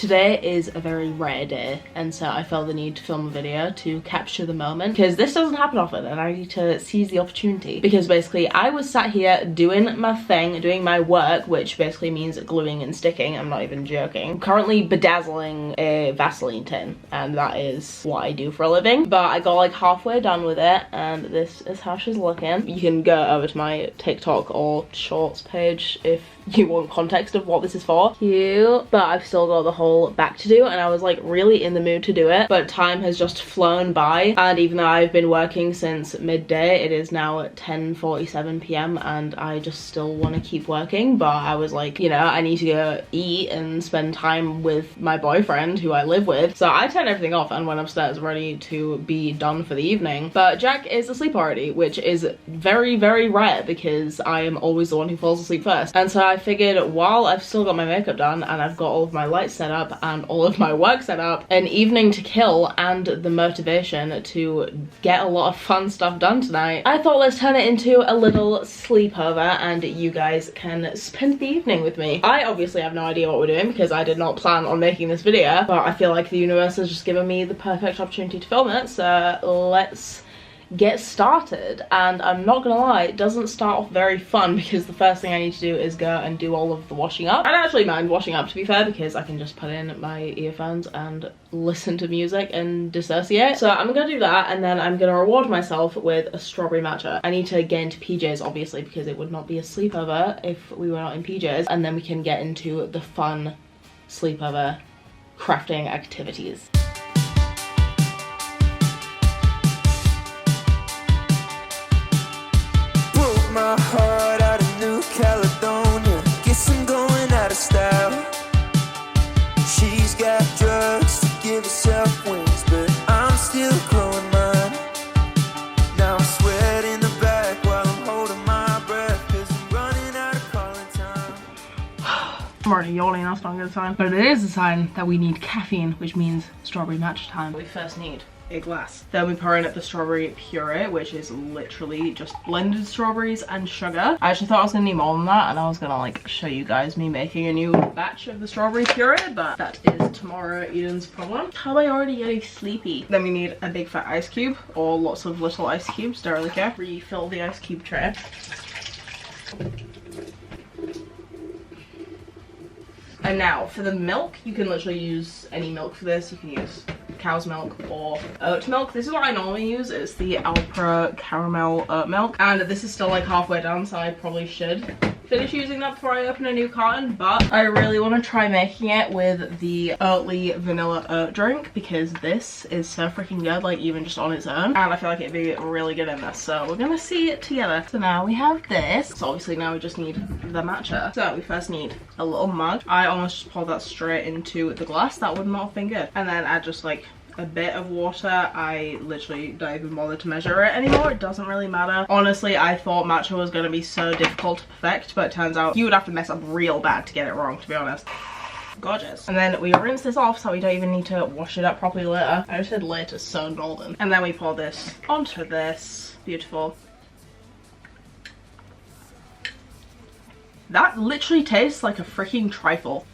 Today is a very rare day, and so I felt the need to film a video to capture the moment, because this doesn't happen often and I need to seize the opportunity. Because basically I was sat here doing my thing, doing my work, which basically means gluing and sticking. I'm not even joking. I'm currently bedazzling a Vaseline tin, and that is what I do for a living. But I got like halfway done with it, and this is how she's looking. You can go over to my TikTok or Shorts page if you want context of what this is for. Cute. But I've still got the whole back to do, and I was like really in the mood to do it, but time has just flown by. And even though I've been working since midday, it is now at 10:47 p.m. and I just still want to keep working. But I was like, you know, I need to go eat and spend time with my boyfriend who I live with. So I turned everything off and went upstairs ready to be done for the evening. But Jack is asleep already, which is very, very rare because I am always the one who falls asleep first. And so I figured, while I've still got my makeup done and I've got all of my lights set up and all of my work set up, an evening to kill and the motivation to get a lot of fun stuff done tonight, I thought let's turn it into a little sleepover and you guys can spend the evening with me. I obviously have no idea what we're doing because I did not plan on making this video, but I feel like the universe has just given me the perfect opportunity to film it, so let's get started. And I'm not gonna lie, it doesn't start off very fun because the first thing I need to do is go and do all of the washing up. I don't actually mind washing up, to be fair, because I can just put in my earphones and listen to music and dissociate. So I'm gonna do that, and then I'm gonna reward myself with a strawberry matcha. I need to get into PJs obviously because it would not be a sleepover if we were not in PJs, and then we can get into the fun sleepover crafting activities. My heart out of New Caledonia, guess I'm going out of style. She's got drugs to give herself wings, but I'm still growing mine. Now I sweat in the back while I'm holding my breath, cause I'm running out of calling time. I'm already yawning, that's not a good sign. But it is a sign that we need caffeine, which means strawberry matcha time. We first need a glass. Then we pour in the strawberry puree, which is literally just blended strawberries and sugar. I actually thought I was gonna need more than that, and I was gonna like show you guys me making a new batch of the strawberry puree, but that is tomorrow Eden's problem. How am I already getting sleepy? Then we need a big fat ice cube, or lots of little ice cubes, don't really care. Refill the ice cube tray. And now for the milk, you can literally use any milk for this. You can use cow's milk or oat milk. This is what I normally use. It's the Alpro caramel oat milk, and this is still like halfway done, so I probably should finish using that before I open a new carton. But I really want to try making it with the Oatly vanilla oat drink because this is so freaking good, like even just on its own, and I feel like it'd be really good in this, so we're gonna see it together. So now we have this. So obviously now we just need the matcha. So we first need a little mug. I almost just poured that straight into the glass. That would not have been good. And then add just like a bit of water. I literally don't even bother to measure it anymore. It doesn't really matter. Honestly, I thought matcha was going to be so difficult to perfect, but it turns out you would have to mess up real bad to get it wrong, to be honest. Gorgeous. And then we rinse this off so we don't even need to wash it up properly later. I just said later, so golden. And then we pour this onto this. Beautiful. That literally tastes like a freaking trifle.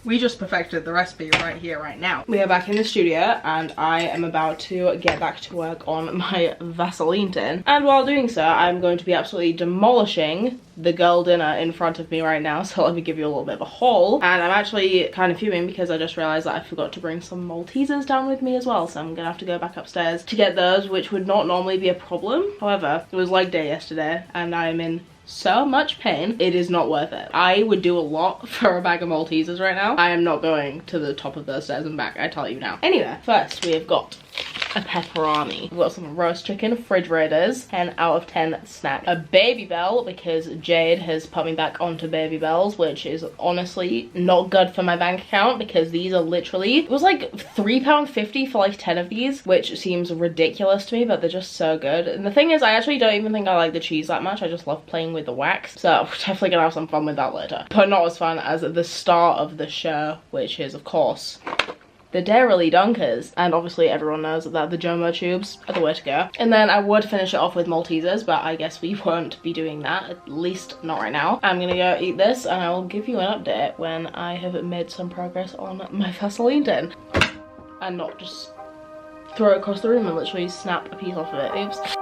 We just perfected the recipe right here, right now. We are back in the studio and I am about to get back to work on my Vaseline tin. And while doing so, I'm going to be absolutely demolishing the girl dinner in front of me right now. So let me give you a little bit of a haul. And I'm actually kind of fuming because I just realized that I forgot to bring some Maltesers down with me as well. So I'm gonna have to go back upstairs to get those, which would not normally be a problem. However, it was leg day yesterday and I am in so much pain, it is not worth it. I would do a lot for a bag of Maltesers right now. I am not going to the top of those stairs and back, I tell you now. Anyway, first we have got a pepperoni. We've got some roast chicken, fridge raiders, 10 out of 10 snack. A Baby Bell, because Jade has put me back onto Baby Bells, which is honestly not good for my bank account because these are literally, it was like £3.50 for like 10 of these, which seems ridiculous to me, but they're just so good. And the thing is, I actually don't even think I like the cheese that much. I just love playing with the wax. So we're definitely gonna have some fun with that later. But not as fun as the start of the show, which is of course the Dairy Dunkers, and obviously everyone knows that the Jomo tubes are the way to go. And then I would finish it off with Maltesers, but I guess we won't be doing that, at least not right now. I'm gonna go eat this and I will give you an update when I have made some progress on my Vaseline tin and not just throw it across the room and literally snap a piece off of it. Oops.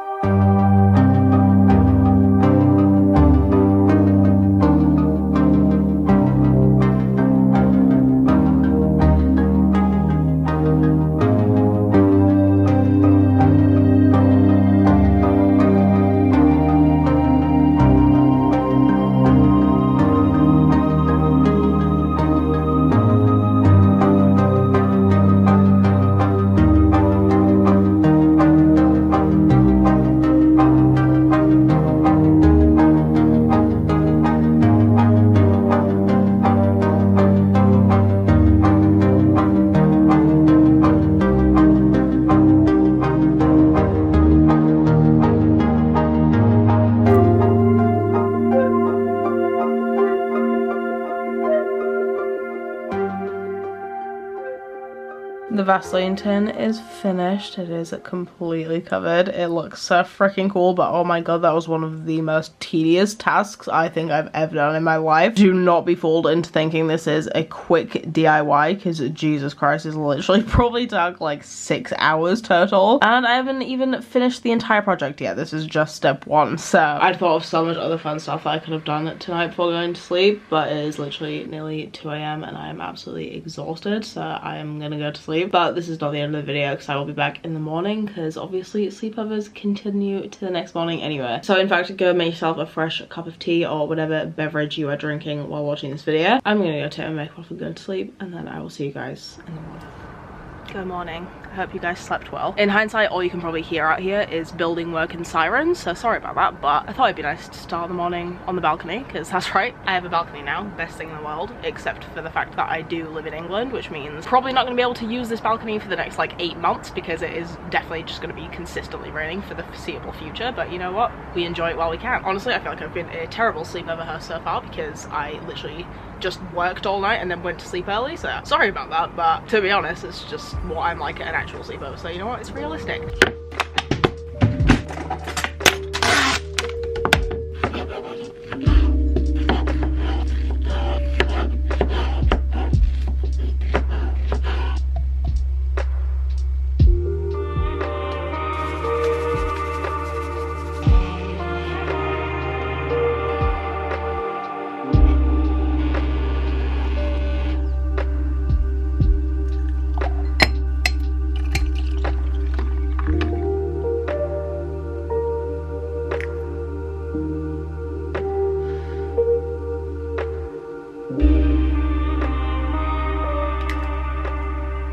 The Vaseline tin is finished. It is completely covered. It looks so freaking cool, but oh my god, that was one of the most tedious tasks I think I've ever done in my life. Do not be fooled into thinking this is a quick DIY, because Jesus Christ, is literally probably took like 6 hours total. And I haven't even finished the entire project yet. This is just step one. So I thought of so much other fun stuff that I could have done tonight before going to sleep, but it is literally nearly 2 AM and I am absolutely exhausted, so I am gonna go to sleep. But this is not the end of the video because I will be back in the morning, because obviously sleepovers continue to the next morning anyway. So in fact, go make yourself a fresh cup of tea or whatever beverage you are drinking while watching this video. I'm gonna go take my makeup off and go to sleep, and then I will see you guys in the morning. Good morning. I hope you guys slept well. In hindsight, all you can probably hear out here is building work and sirens, so sorry about that, but I thought it'd be nice to start the morning on the balcony, because that's right, I have a balcony now, best thing in the world, except for the fact that I do live in England, which means probably not going to be able to use this balcony for the next like 8 months, because it is definitely just going to be consistently raining for the foreseeable future. But you know what, we enjoy it while we can. Honestly, I feel like I've been a terrible sleepover host so far, because I literally just worked all night and then went to sleep early, so sorry about that, but to be honest, it's just what I'm like at an actual sleepover, so you know what, it's realistic.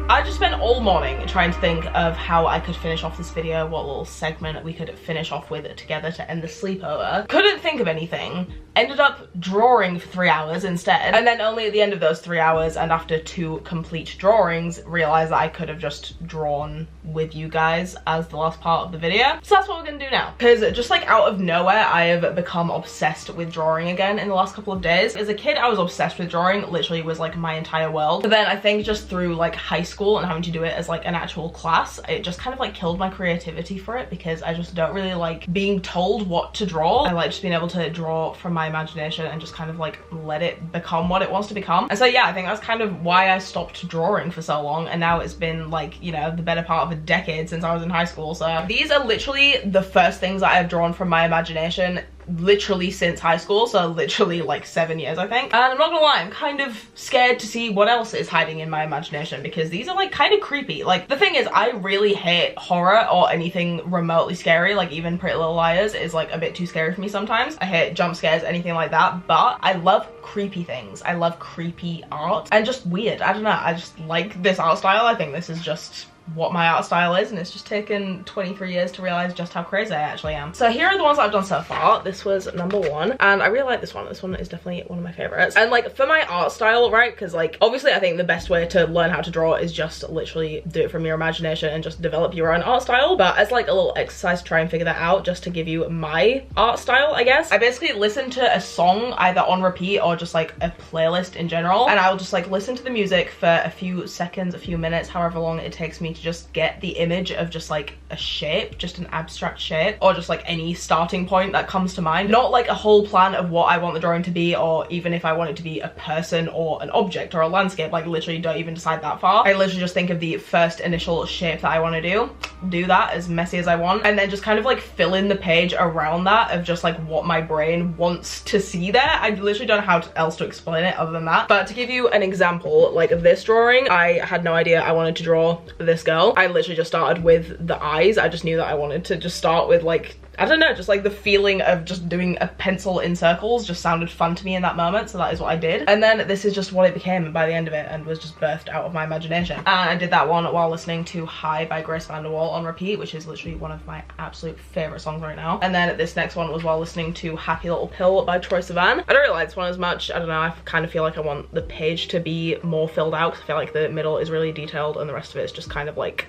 I just spent all morning trying to think of how I could finish off this video, what little segment we could finish off with together to end the sleepover. Couldn't think of anything. Ended up drawing for 3 hours instead. And then only at the end of those 3 hours and after 2 complete drawings, realized that I could have just drawn with you guys as the last part of the video. So that's what we're gonna do now. Because just like out of nowhere, I have become obsessed with drawing again in the last couple of days. As a kid, I was obsessed with drawing. Literally it was like my entire world. But then I think just through like high school and having to do it as like an actual class, it just kind of like killed my creativity for it, because I just don't really like being told what to draw. I like just being able to draw from my imagination and just kind of like let it become what it wants to become. And so yeah, I think that's kind of why I stopped drawing for so long, and now it's been like, you know, the better part of a decade since I was in high school. So these are literally the first things that I've drawn from my imagination literally since high school, so literally like 7 years I think. And I'm not gonna lie, I'm kind of scared to see what else is hiding in my imagination, because these are like kind of creepy. Like the thing is, I really hate horror or anything remotely scary. Like even Pretty Little Liars is like a bit too scary for me sometimes. I hate jump scares, anything like that, but I love creepy things. I love creepy art and just weird. I don't know, I just like this art style. I think this is just what my art style is, and it's just taken 23 years to realize just how crazy I actually am. So here are the ones that I've done so far. This was number 1, and I really like this one. This one is definitely one of my favorites. And like for my art style, right, because like obviously I think the best way to learn how to draw is just literally do it from your imagination and just develop your own art style. But as like a little exercise to try and figure that out, just to give you my art style, I guess, I basically listen to a song either on repeat or just like a playlist in general, and I'll just like listen to the music for a few seconds, a few minutes, however long it takes me to just get the image of just like a shape, just an abstract shape, or just like any starting point that comes to mind. Not like a whole plan of what I want the drawing to be, or even if I want it to be a person or an object or a landscape. Like literally don't even decide that far. I literally just think of the first initial shape that I want to do that as messy as I want, and then just kind of like fill in the page around that of just like what my brain wants to see there. I literally don't know how else to explain it other than that. But to give you an example, like of this drawing, I had no idea I wanted to draw this girl. I literally just started with the eyes. I just knew that I wanted to just start with like, I don't know, just like the feeling of just doing a pencil in circles just sounded fun to me in that moment, so that is what I did. And then this is just what it became by the end of it, and was just birthed out of my imagination. And I did that one while listening to High by Grace Vanderwall on repeat, which is literally one of my absolute favorite songs right now. And then this next one was while listening to Happy Little Pill by Troye Sivan. I don't really like this one as much. I don't know, I kind of feel like I want the page to be more filled out, because I feel like the middle is really detailed and the rest of it is just kind of like,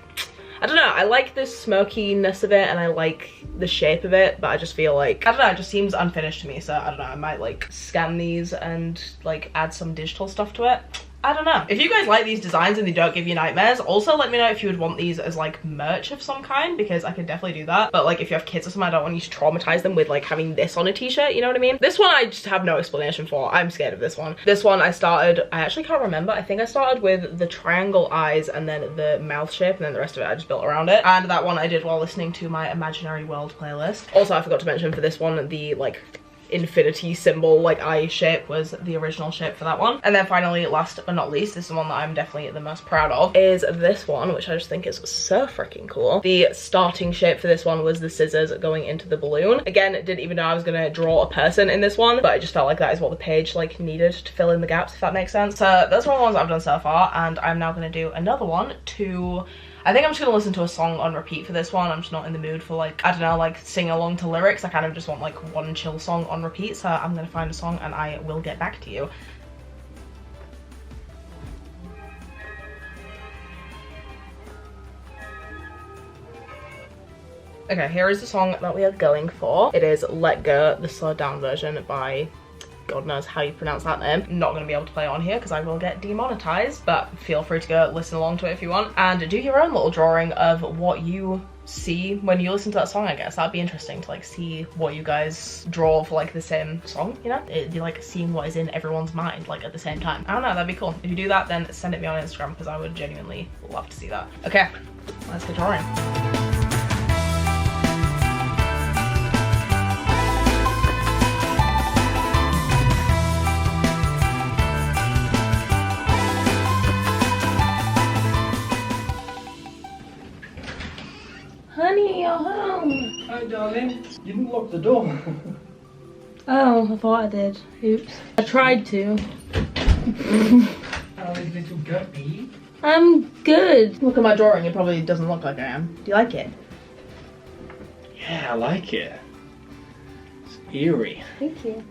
I don't know, I like the smokiness of it and I like the shape of it, but I just feel like, I don't know, it just seems unfinished to me. So I don't know, I might like scan these and like add some digital stuff to it. I don't know. If you guys like these designs and they don't give you nightmares, also let me know if you would want these as like merch of some kind, because I could definitely do that. But like if you have kids or something, I don't want you to traumatize them with like having this on a t-shirt, you know what I mean? This one I just have no explanation for. I'm scared of this one. This one I actually can't remember. I think I started with the triangle eyes and then the mouth shape, and then the rest of it I just built around it. And that one I did while listening to my Imaginary World playlist. Also, I forgot to mention for this one, the like infinity symbol like eye shape was the original shape for that one. And then finally, last but not least, this is the one that I'm definitely the most proud of, is this one, which I just think is so freaking cool. The starting shape for this one was the scissors going into the balloon. Again, didn't even know I was gonna draw a person in this one, but I just felt like that is what the page like needed to fill in the gaps, if that makes sense. So that's one of the ones I've done so far, and I'm now gonna do another one to, I think I'm just gonna listen to a song on repeat for this one. I'm just not in the mood for like, I don't know, like sing along to lyrics. I kind of just want like one chill song on repeat. So I'm gonna find a song and I will get back to you. Okay, here is the song that we are going for. It is Let Go, the slowed down version by God knows how you pronounce that name. Not gonna be able to play it on here because I will get demonetized, but feel free to go listen along to it if you want, and do your own little drawing of what you see when you listen to that song. I guess that'd be interesting to like see what you guys draw for like the same song, you know? It'd be like seeing what is in everyone's mind like at the same time. I don't know, that'd be cool. If you do that, then send it me on Instagram because I would genuinely love to see that. Okay, let's get drawing. Honey, you're home. Hi, darling. You didn't lock the door. Oh, I thought I did. Oops. I tried to. How is little guppy? I'm good. Look at my drawing. It probably doesn't look like I am. Do you like it? Yeah, I like it. It's eerie. Thank you.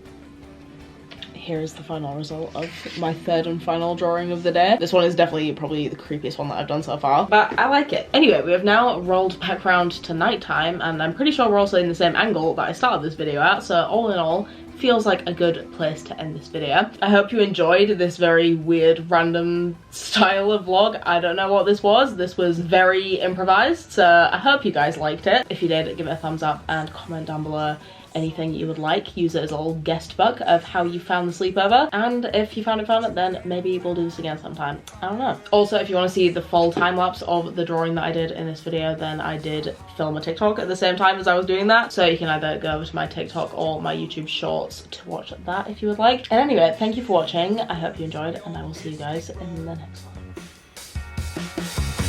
Here's the final result of my third and final drawing of the day. This one is definitely probably the creepiest one that I've done so far, but I like it. Anyway, we have now rolled back around to nighttime, and I'm pretty sure we're also in the same angle that I started this video at, so all in all, feels like a good place to end this video. I hope you enjoyed this very weird, random style of vlog. I don't know what this was. This was very improvised, so I hope you guys liked it. If you did, give it a thumbs up and comment down below anything you would like. Use it as a little guest book of how you found the sleepover, and if you found it fun, then maybe we'll do this again sometime. I don't know. Also, if you want to see the full time-lapse of the drawing that I did in this video, then I did film a TikTok at the same time as I was doing that, so you can either go over to my TikTok or my YouTube shorts to watch that if you would like. And anyway, thank you for watching. I hope you enjoyed, and I will see you guys in the next one.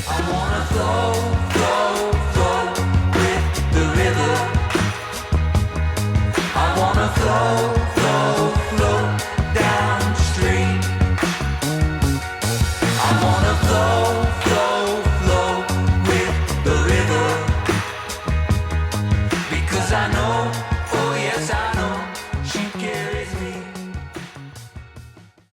I wanna go